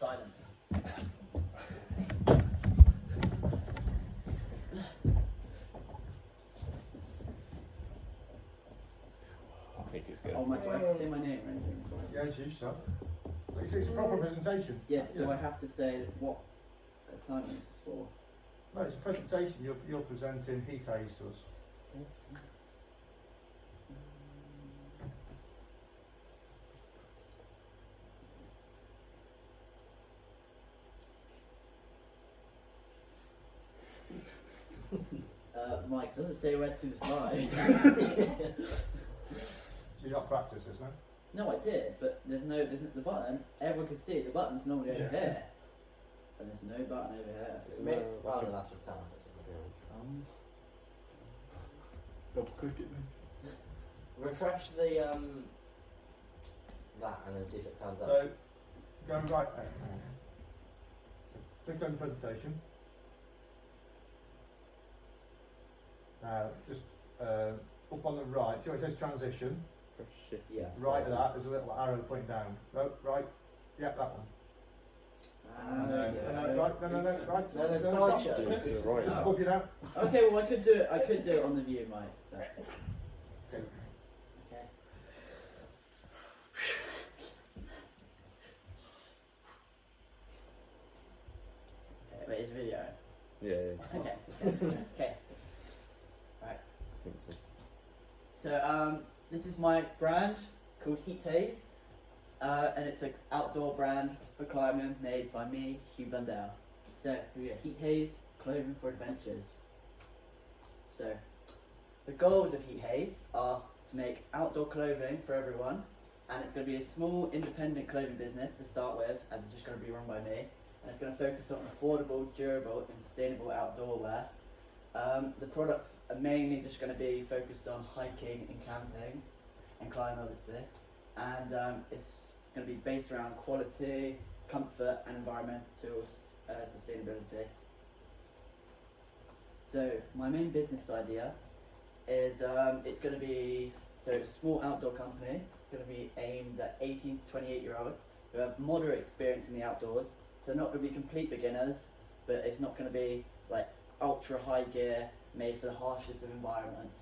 silence. I think it's good. Oh my, do I have to say my name or anything? Yeah, introduce yourself. It's a proper presentation. Yeah, do I have to say what assignment this is for? No, it's a presentation. You're presenting Heath Hayes to us. Mike, doesn't say where to slide. You've got practice, isn't it? No, I did, but there's no the button. Everyone can see it. The button's normally over here, but there's no button over here. It's me. Well, no, that's for town. Double click it then. Refresh the that and then see if it turns up. So, go right there. Click on the presentation. Now, just up on the right, see what it says transition? Press shift. Yeah. Right of that, there's a little arrow pointing down. No, right. Yeah, that one. Ah, No, yeah. right, no, right. No, no, stop. slideshow. To the right. Just above you now. Okay, well I could do it. I could do it on the view, Mike. So. Okay. Okay. Okay, wait, it's video. Yeah. Okay. Okay. Right. I think so. So this is my brand called Heat Haze, and it's an outdoor brand for climbing made by me, Hugh Blundell. So we got Heat Haze, clothing for adventures. So the goals of Heat Haze are to make outdoor clothing for everyone, and it's going to be a small independent clothing business to start with, as it's just going to be run by me, and it's going to focus on affordable, durable, and sustainable outdoor wear. The products are mainly just going to be focused on hiking and camping and climbing, obviously, and it's going to be based around quality, comfort, and environmental sustainability. So my main business idea is it's going to be it's a small outdoor company. It's going to be aimed at 18 to 28 year olds who have moderate experience in the outdoors. So not going to be complete beginners, but it's not going to be like ultra high gear made for the harshest of environments.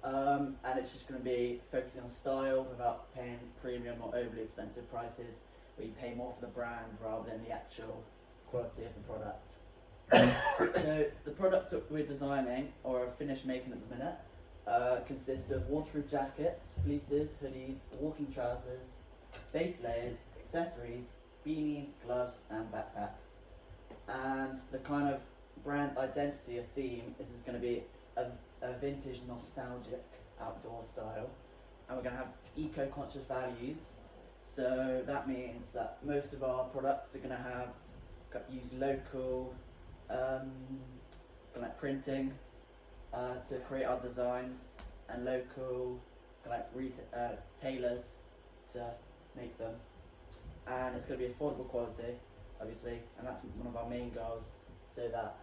And it's just going to be focusing on style without paying premium or overly expensive prices, where you pay more for the brand rather than the actual quality of the product. So the products that we're designing or are finished making at the minute consist of waterproof jackets, fleeces, hoodies, walking trousers, base layers, accessories, beanies, gloves and backpacks. And the kind of brand identity or theme is going to be a vintage nostalgic outdoor style, and we're going to have eco-conscious values. So that means that most of our products are going to use local like printing to create our designs, and local tailors to make them, and it's going to be affordable quality, obviously, and that's one of our main goals, so that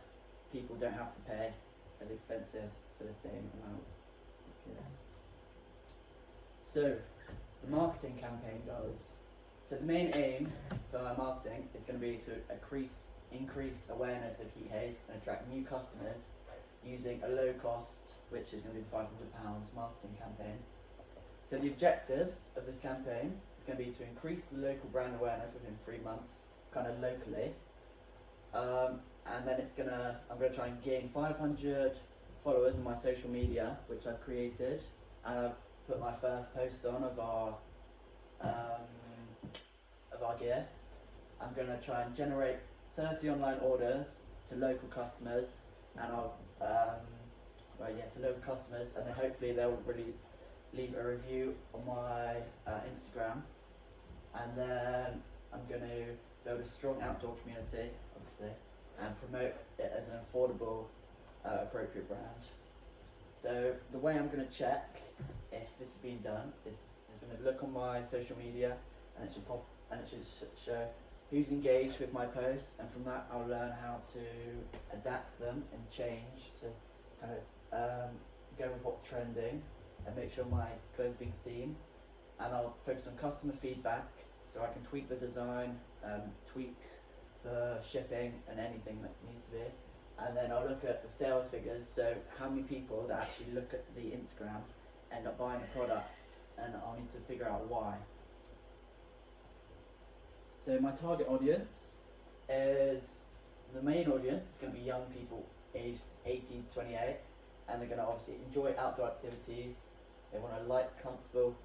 people don't have to pay as expensive for the same amount. Yeah. So the marketing campaign goes. So the main aim for our marketing is going to be to increase awareness of Heat Haze and attract new customers using a low cost, which is going to be £500 marketing campaign. So the objectives of this campaign is going to be to increase the local brand awareness within 3 months, kind of locally, and then I'm going to try and gain 500 followers on my social media, which I've created, and I've put my first post on of our gear. I'm going to try and generate 30 online orders to local customers, and to local customers, and then hopefully they'll really leave a review on my Instagram, and then I'm going to build a strong outdoor community, obviously, and promote it as an affordable, appropriate brand. So the way I'm going to check if this has been done is going to look on my social media, and it should show who's engaged with my posts, and from that I'll learn how to adapt them and change to kind of go with what's trending and make sure my clothes are being seen. And I'll focus on customer feedback, so I can tweak the design, tweak the shipping and anything that needs to be. And then I'll look at the sales figures, so how many people that actually look at the Instagram end up buying the product, and I'll need to figure out why. So my target audience is, the main audience is going to be young people aged 18 to 28, and they're going to obviously enjoy outdoor activities. They want to like, comfortable,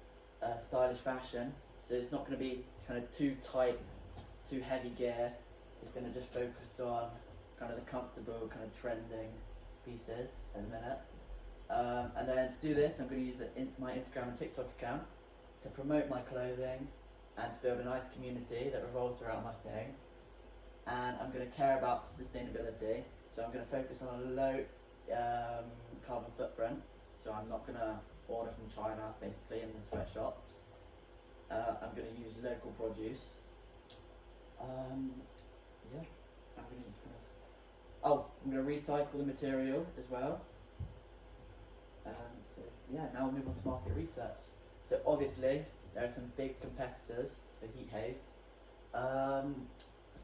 stylish fashion. So it's not going to be kind of too tight, too heavy gear. It's going to just focus on kind of the comfortable, kind of trending pieces in a minute. And then to do this, I'm going to use my Instagram and TikTok account to promote my clothing and to build a nice community that revolves around my thing. And I'm going to care about sustainability, so I'm going to focus on a low carbon footprint. So I'm not going to order from China, basically, in the sweatshops. I'm going to use local produce. Yeah, I'm going to kind of. Oh, I'm going to recycle the material as well. So yeah, now we'll move on to market research. So obviously there are some big competitors for Heat Haze.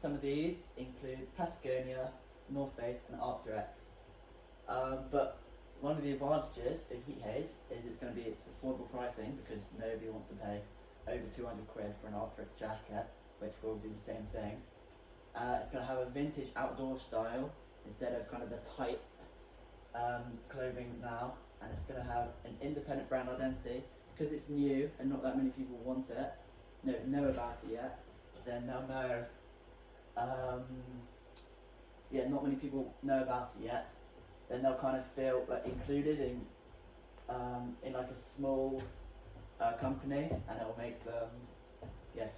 Some of these include Patagonia, North Face, and Arc'teryx. But one of the advantages of Heat Haze is it's going to be its affordable pricing, because nobody wants to pay over 200 quid for an Arc'teryx jacket, which will do the same thing. It's going to have a vintage outdoor style instead of kind of the tight clothing now, and it's going to have an independent brand identity because it's new and not that many people want it, know about it yet. Then they'll know. Not many people know about it yet. Then they'll kind of feel like included in like a small company, and it will make them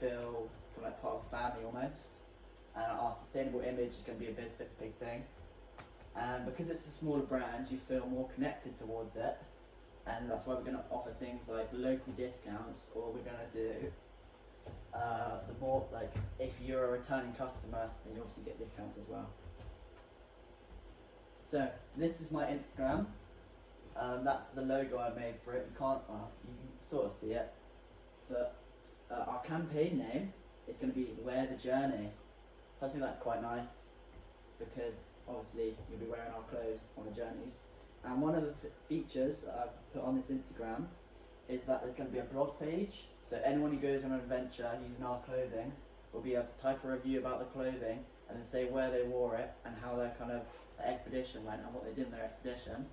feel kind of like part of a family almost. And our sustainable image is going to be a big thing. And because it's a smaller brand, you feel more connected towards it, and that's why we're going to offer things like local discounts, or we're going to do the more, like, if you're a returning customer, then you obviously get discounts as well. So this is my Instagram. That's the logo I made for it. You can sort of see it, but our campaign name is going to be Wear the Journey. Something that's quite nice, because obviously you'll be wearing our clothes on the journeys. And one of the features that I've put on this Instagram is that there's going to be a blog page, so anyone who goes on an adventure using our clothing will be able to type a review about the clothing and then say where they wore it and how their kind of expedition went and what they did in their expedition.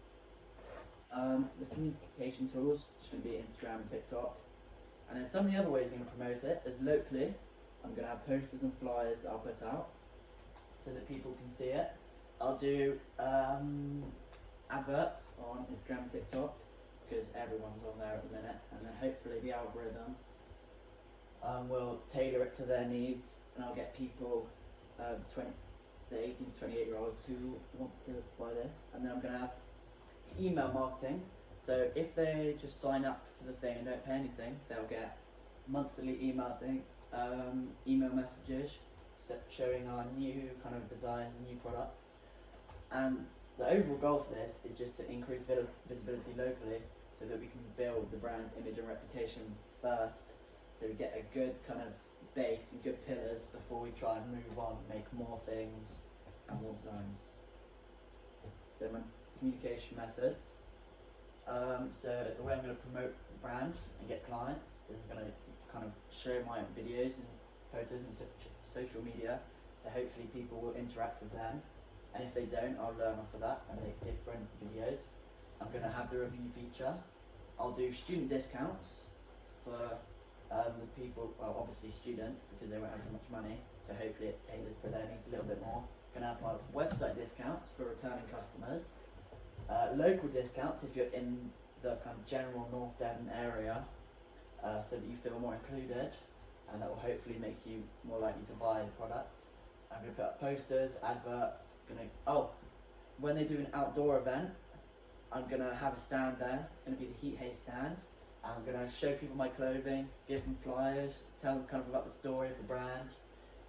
The communication tools is going to be Instagram and TikTok. And then some of the other ways I'm going to promote it is locally. I'm going to have posters and flyers that I'll put out so that people can see it. I'll do adverts on Instagram and TikTok, because everyone's on there at the minute, and then hopefully the algorithm will tailor it to their needs, and I'll get people, the 18 to 28 year olds who want to buy this. And then I'm going to have email marketing, so if they just sign up for the thing and don't pay anything, they'll get monthly email messages showing our new kind of designs and new products. And the overall goal for this is just to increase visibility locally, so that we can build the brand's image and reputation first, so we get a good kind of base and good pillars before we try and move on, make more things and more designs. So my communication methods. So the way I'm going to promote the brand and get clients is I'm going to kind of show my videos and photos and social media, so hopefully people will interact with them. And if they don't, I'll learn off of that and make different videos. I'm going to have the review feature. I'll do student discounts for the people, well, obviously students, because they won't have as much money, so hopefully it tailors to their needs a little bit more. I'm going to have my website discounts for returning customers. Local discounts if you're in the kind of general North Devon area, so that you feel more included, and that will hopefully make you more likely to buy the product. I'm going to put up posters, adverts. When they do an outdoor event, I'm going to have a stand there. It's going to be the Heat Haze stand. I'm going to show people my clothing, give them flyers, tell them kind of about the story of the brand,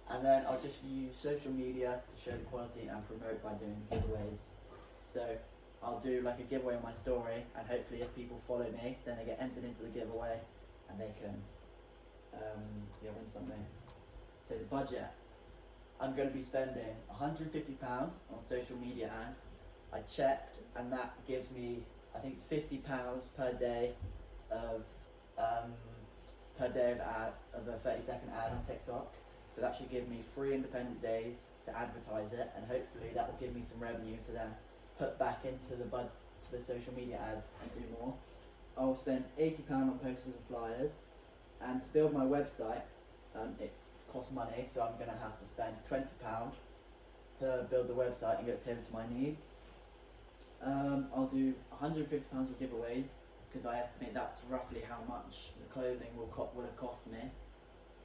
and then I'll just use social media to show the quality and promote by doing giveaways. So I'll do like a giveaway on my story, and hopefully if people follow me, then they get entered into the giveaway and they can yeah, win something. So the budget, I'm going to be spending £150 on social media ads. I checked, and that gives me, I think it's £50 per day of a 30-second ad on TikTok. So that should give me 3 independent days to advertise it, and hopefully that will give me some revenue to then put back into the social media ads and do more. I'll spend £80 on posters and flyers, and to build my website, it costs money, so I'm going to have to spend £20 to build the website and get it tailored to my needs. I'll do £150 of giveaways, because I estimate that's roughly how much the clothing will have cost me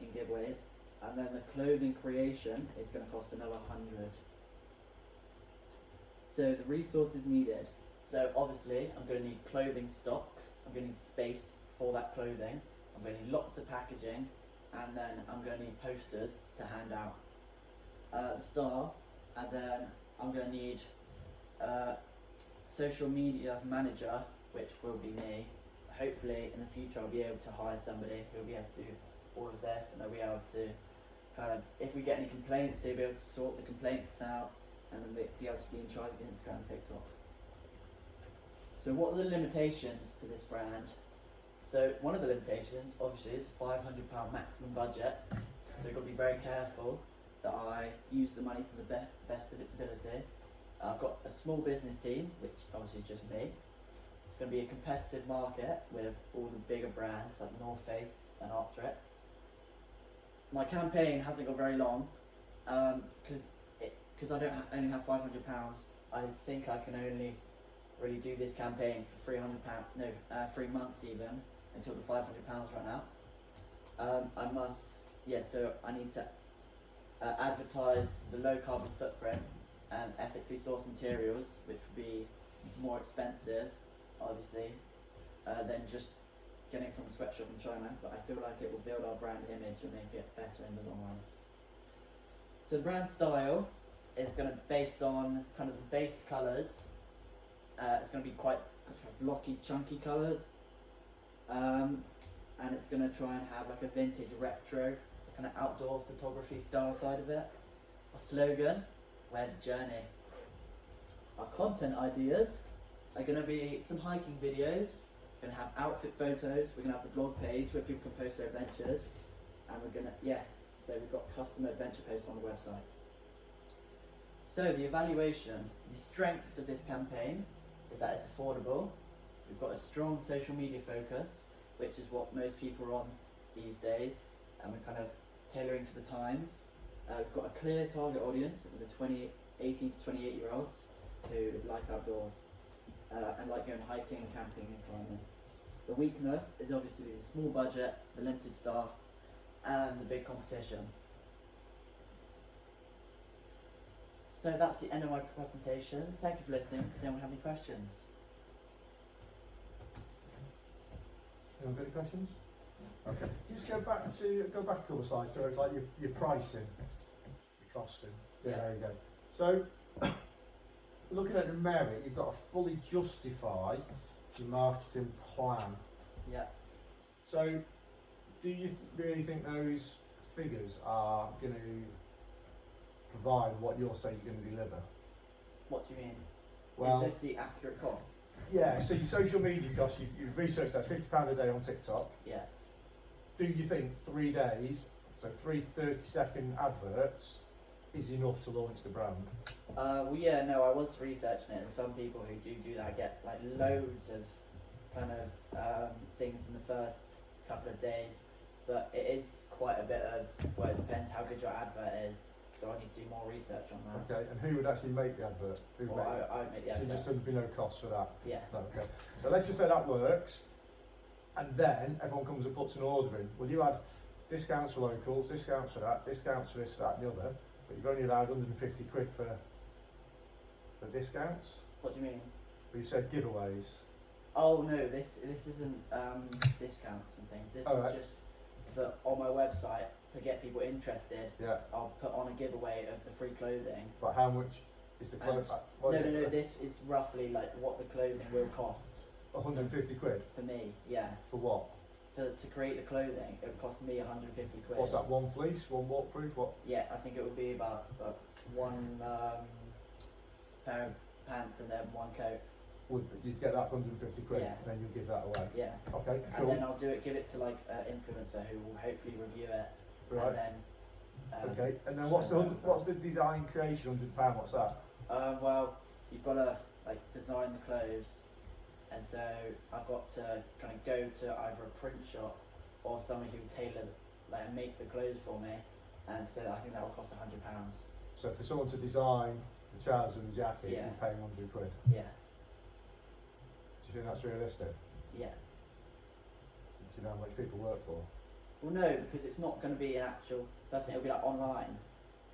in giveaways. And then the clothing creation is going to cost another 100. So the resources needed. So obviously I'm going to need clothing stock. I'm going to need space for that clothing. I'm going to need lots of packaging, and then I'm going to need posters to hand out. The staff, and then I'm going to need social media manager, which will be me. Hopefully in the future I'll be able to hire somebody who will be able to do all of this, and they'll be able to kind of, if we get any complaints, they'll be able to sort the complaints out, and then they'll be able to be in charge of Instagram and TikTok. So what are the limitations to this brand? So one of the limitations obviously is £500 maximum budget, so you've got to be very careful that I use the money to the best of its ability. I've got a small business team, which obviously is just me. It's going to be a competitive market with all the bigger brands like North Face and Arc'teryx. My campaign hasn't got very long, because I only have £500. I think I can only really do this campaign for £300, 3 months even, until the £500 run out. So I need to advertise the low carbon footprint and ethically sourced materials, which would be more expensive, obviously, than just getting it from a sweatshop in China, but I feel like it will build our brand image and make it better in the long run. So the brand style is going to be based on kind of the base colours. It's going to be quite blocky, chunky colours, and it's going to try and have like a vintage retro kind of outdoor photography style side of it. A slogan, wear the journey. Our content ideas are going to be some hiking videos. We're going to have outfit photos. We're going to have the blog page where people can post their adventures, and we're going to so we've got custom adventure posts on the website. So the evaluation, the strengths of this campaign is that it's affordable. We've got a strong social media focus, which is what most people are on these days, and we're kind of tailoring to the times. We've got a clear target audience of the 18 to 28 year olds who like outdoors and like going hiking, camping and climbing. The weakness is obviously the small budget, the limited staff and the big competition. So that's the end of my presentation. Thank you for listening. Does anyone have any questions? Anyone got any questions? Okay. Can you just go back a couple of slides to like your pricing, your costing. Yeah. There you go. So looking at the merit, you've got to fully justify your marketing plan. Yeah. So do you really think those figures are going to provide what you're saying you're going to deliver? What do you mean? Well, is this the accurate costs? yeah, so your social media costs, you've researched that, £50 a day on TikTok. Yeah. Do you think 3 days, so 3 30-second adverts, is enough to launch the brand? I was researching it, and some people who do that get like loads of kind of things in the first couple of days, but it is quite a bit of, well, it depends how good your advert is, so I need to do more research on that. Okay, and who would actually make the advert? Who would make it? I would make the So advert. just there'd be no cost for that? Yeah. No, okay. So let's just say that works, and then everyone comes and puts an order in. Well, you had discounts for locals, discounts for that, discounts for this, that and the other, but you've only allowed £150 for discounts? What do you mean? But you said giveaways. Oh no, this isn't discounts and things. This Alright. is just for on my website to get people interested. Yeah, I'll put on a giveaway of the free clothing. but how much is the clothes? No. This is roughly like what the clothing will cost £150 for me. Yeah, for what? to create the clothing, it would cost me 150 quid. What's that? One fleece, one waterproof, what? Yeah, I think it would be about one pair of pants and then one coat. You'd get that for 150 quid, Yeah. and then you'll give that away. Yeah. Okay, And cool. then I'll give it to like an influencer who will hopefully review it. Right. And then. Okay, and then what's the design creation £100? What's that? Well, you've got to like design the clothes, and so I've got to kind of go to either a print shop or someone who tailor, like make the clothes for me, and so I think that will cost £100. So for someone to design the trousers and the jacket, Yeah. you're paying 100 quid. Yeah, Do you think that's realistic? yeah. Do you know how much people work for? Well, no, because it's not going to be an actual. First thing, it'll be like online,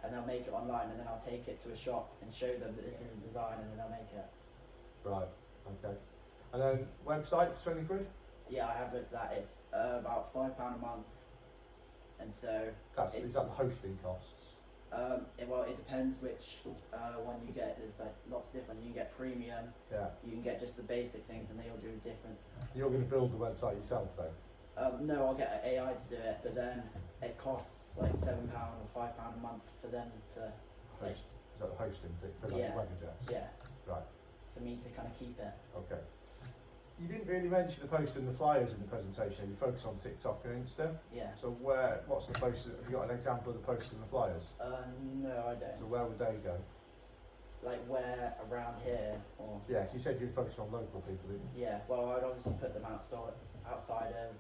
and they'll make it online, and then I'll take it to a shop and show them that this is a design, and then they'll make it. Right, okay. And then website for 20 quid? Yeah, I have looked at that. It's about £5 a month, and so. Is that the hosting costs? Well, it depends which one you get. There's like lots of different. You can get premium. Yeah. You can get just the basic things, and they all do different. You're going to build the website yourself though? No, I'll get an AI to do it, but then it costs like £7 or £5 a month for them to, like, Host. Is that the hosting fee for like Yeah. the web address? yeah, Right, for me to kind of keep it. okay. You didn't really mention the post and the flyers in the presentation. You focus on TikTok and Insta. Yeah. So what's the post? Have you got an example of the post and the flyers? No, I So don't. where would they go? Like where around here or. Yeah, you said you focus on local people, didn't you? Yeah. Well, I'd obviously put them outside of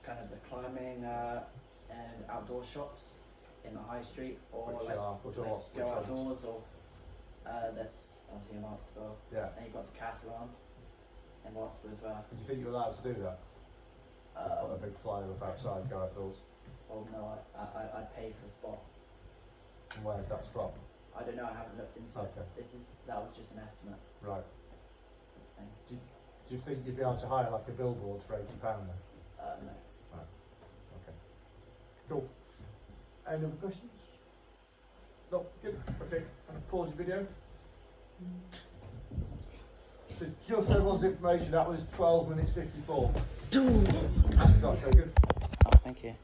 kind of the climbing and outdoor shops in the high street, or Which like, are like which go ones? outdoors, or that's obviously in Barnstable. Yeah. And you've got Decathlon in Barnstable as well. And do you think you're allowed to do that? Put a big flyer up outside, go outdoors. Well, no, I'd pay for a spot. And where's that spot? I don't know. I haven't looked into Okay. it. That was just an estimate Right. thing. Do you think you'd be able to hire like a billboard for £80 then? No. Okay. Cool. Any other questions? No, good. Okay, I'm gonna pause the video. So just for everyone's information, that was 12 minutes 54. That's very good. Oh, thank you.